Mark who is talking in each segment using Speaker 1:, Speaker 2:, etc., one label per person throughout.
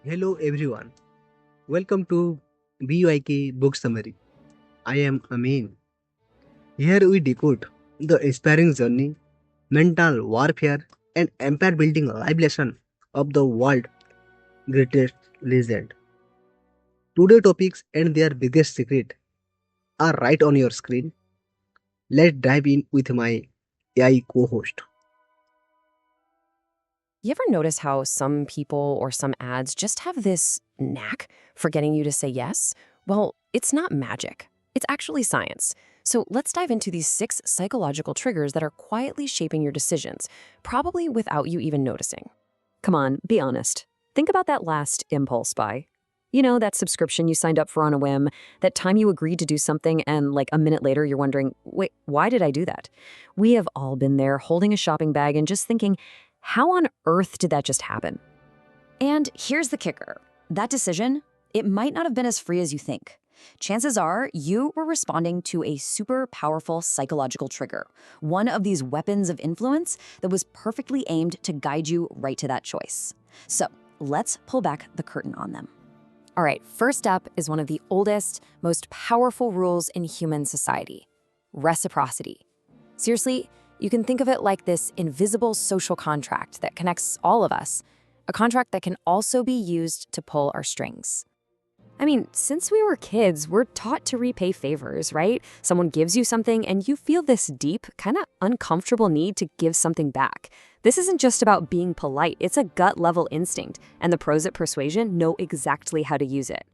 Speaker 1: Hello everyone. Welcome to BYK Book Summary. I am Amin. Here we decode the inspiring journey, mental warfare, and empire building life lesson of the world's greatest legend. Today topics and their biggest secret are right on your screen. Let's dive in with my AI co-host.
Speaker 2: You ever notice how some people or some ads just have this knack for getting you to say yes? Well, it's not magic. It's actually science. So let's dive into these 6 psychological triggers that are quietly shaping your decisions, probably without you even noticing.
Speaker 3: Come on, be honest. Think about that last impulse buy. You know, that subscription you signed up for on a whim, that time you agreed to do something and like a minute later you're wondering, wait, why did I do that? We have all been there holding a shopping bag and just thinking, how on earth did that just happen?
Speaker 4: And here's the kicker. That decision, it might not have been as free as you think. Chances are you were responding to a super powerful psychological trigger, one of these weapons of influence that was perfectly aimed to guide you right to that choice. So let's pull back the curtain on them.
Speaker 2: All right, first up is one of the oldest, most powerful rules in human society: reciprocity. Seriously, you can think of it like this invisible social contract that connects all of us, a contract that can also be used to pull our strings. I mean, since we were kids, we're taught to repay favors, right? Someone gives you something and you feel this deep, kind of uncomfortable need to give something back. This isn't just about being polite, it's a gut-level instinct, and the pros at Persuasion know exactly how to use it.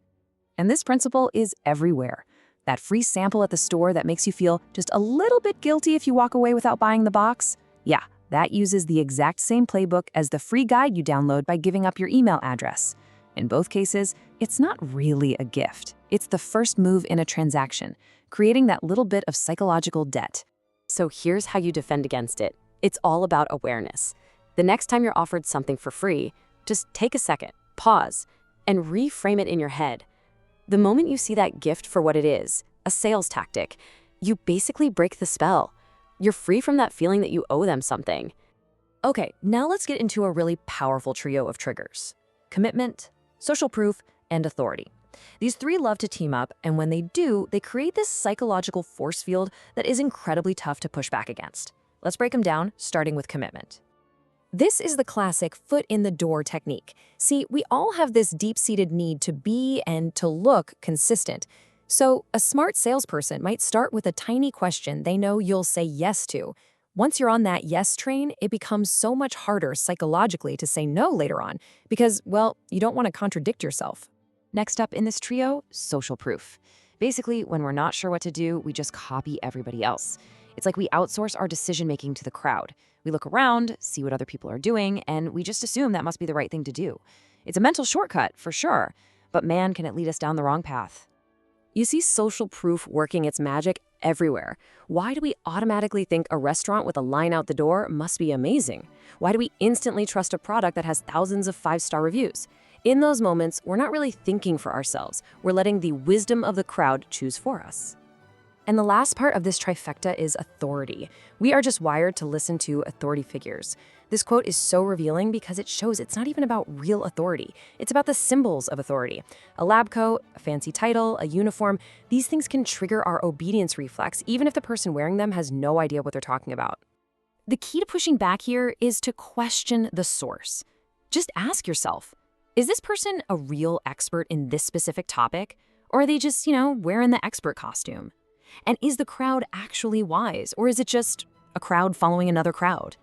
Speaker 2: And this principle is everywhere. That free sample at the store that makes you feel just a little bit guilty if you walk away without buying the box? Yeah, that uses the exact same playbook as the free guide you download by giving up your email address. In both cases, it's not really a gift. It's the first move in a transaction, creating that little bit of psychological debt. So here's how you defend against it. It's all about awareness. The next time you're offered something for free, just take a second, pause, and reframe it in your head. The moment you see that gift for what it is, a sales tactic, you basically break the spell. You're free from that feeling that you owe them something. Okay, now let's get into a really powerful trio of triggers: commitment, social proof, and authority. These 3 love to team up, and when they do, they create this psychological force field that is incredibly tough to push back against. Let's break them down, starting with commitment. This is the classic foot in the door technique. See, we all have this deep-seated need to be and to look consistent. So a smart salesperson might start with a tiny question they know you'll say yes to. Once you're on that yes train, it becomes so much harder psychologically to say no later on because, well, you don't want to contradict yourself. Next up in this trio, social proof. Basically, when we're not sure what to do, we just copy everybody else. It's like we outsource our decision-making to the crowd. We look around, see what other people are doing, and we just assume that must be the right thing to do. It's a mental shortcut, for sure, but man, can it lead us down the wrong path. You see social proof working its magic everywhere. Why do we automatically think a restaurant with a line out the door must be amazing? Why do we instantly trust a product that has thousands of 5-star reviews? In those moments, we're not really thinking for ourselves. We're letting the wisdom of the crowd choose for us. And the last part of this trifecta is authority. We are just wired to listen to authority figures. This quote is so revealing because it shows it's not even about real authority. It's about the symbols of authority. A lab coat, a fancy title, a uniform, these things can trigger our obedience reflex, even if the person wearing them has no idea what they're talking about. The key to pushing back here is to question the source. Just ask yourself, is this person a real expert in this specific topic? Or are they just, wearing the expert costume? And is the crowd actually wise, or is it just a crowd following another crowd?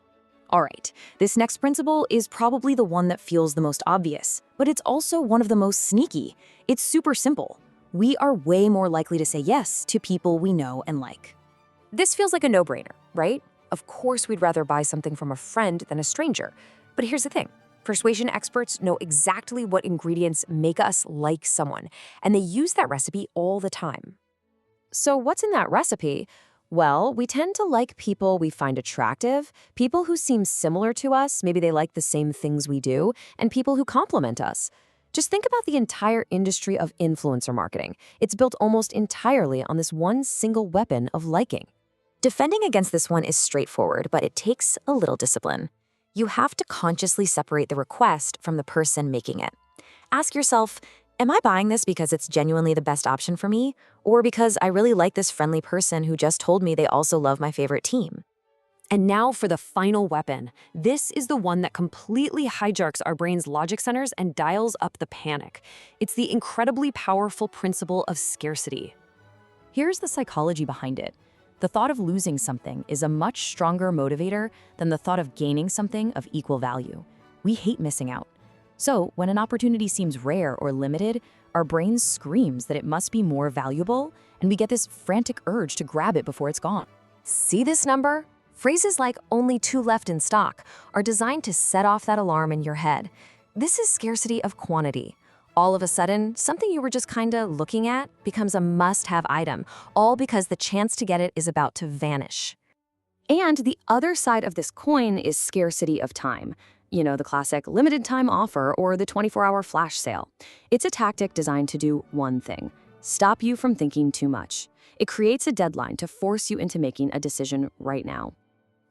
Speaker 2: All right, this next principle is probably the one that feels the most obvious, but it's also one of the most sneaky. It's super simple. We are way more likely to say yes to people we know and like. This feels like a no-brainer, right? Of course we'd rather buy something from a friend than a stranger. But here's the thing. Persuasion experts know exactly what ingredients make us like someone, and they use that recipe all the time. So what's in that recipe? Well, we tend to like people we find attractive, people who seem similar to us, maybe they like the same things we do, and people who compliment us. Just think about the entire industry of influencer marketing. It's built almost entirely on this one single weapon of liking. Defending against this one is straightforward, but it takes a little discipline. You have to consciously separate the request from the person making it. Ask yourself, am I buying this because it's genuinely the best option for me? Or because I really like this friendly person who just told me they also love my favorite team? And now for the final weapon. This is the one that completely hijacks our brain's logic centers and dials up the panic. It's the incredibly powerful principle of scarcity.
Speaker 4: Here's the psychology behind it. The thought of losing something is a much stronger motivator than the thought of gaining something of equal value. We hate missing out. So, when an opportunity seems rare or limited, our brain screams that it must be more valuable, and we get this frantic urge to grab it before it's gone.
Speaker 2: See this number? Phrases like "only 2 left in stock" are designed to set off that alarm in your head. This is scarcity of quantity. All of a sudden, something you were just kinda looking at becomes a must-have item, all because the chance to get it is about to vanish.
Speaker 4: And the other side of this coin is scarcity of time. You know, the classic limited time offer or the 24-hour flash sale. It's a tactic designed to do one thing: stop you from thinking too much. It creates a deadline to force you into making a decision right now.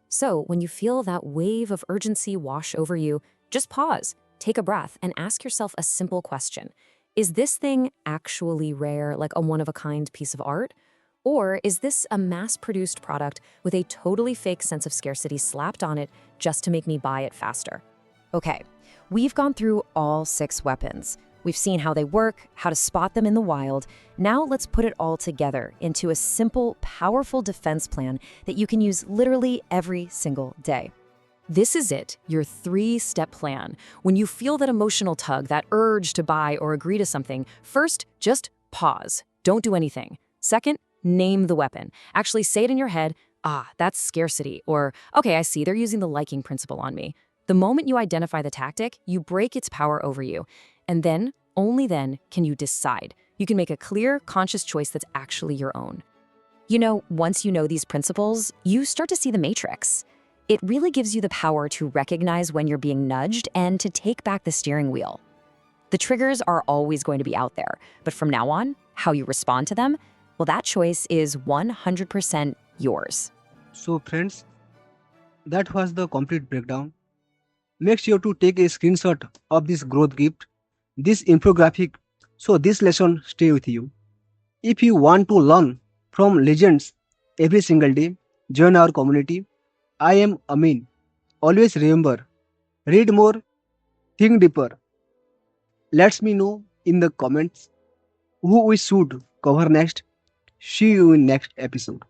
Speaker 2: So, when you feel that wave of urgency wash over you, just pause, take a breath, and ask yourself a simple question. Is this thing actually rare, like a one-of-a-kind piece of art? Or is this a mass-produced product with a totally fake sense of scarcity slapped on it just to make me buy it faster?
Speaker 4: Okay, we've gone through all 6 weapons. We've seen how they work, how to spot them in the wild. Now let's put it all together into a simple, powerful defense plan that you can use literally every single day.
Speaker 2: This is it, your 3-step plan. When you feel that emotional tug, that urge to buy or agree to something, first, just pause. Don't do anything. Second, name the weapon. Actually say it in your head, that's scarcity, or, okay, I see, they're using the liking principle on me. The moment you identify the tactic, you break its power over you. And then, only then, can you decide. You can make a clear, conscious choice that's actually your own.
Speaker 4: You know, once you know these principles, you start to see the matrix. It really gives you the power to recognize when you're being nudged and to take back the steering wheel. The triggers are always going to be out there, but from now on, how you respond to them, well, that choice is 100% yours.
Speaker 1: So, friends, that was the complete breakdown. Make sure to take a screenshot of this growth gift, this infographic, so this lesson stay with you. If you want to learn from legends every single day, join our community. I am Amin. Always remember, read more, think deeper. Let me know in the comments who we should cover next. See you in next episode.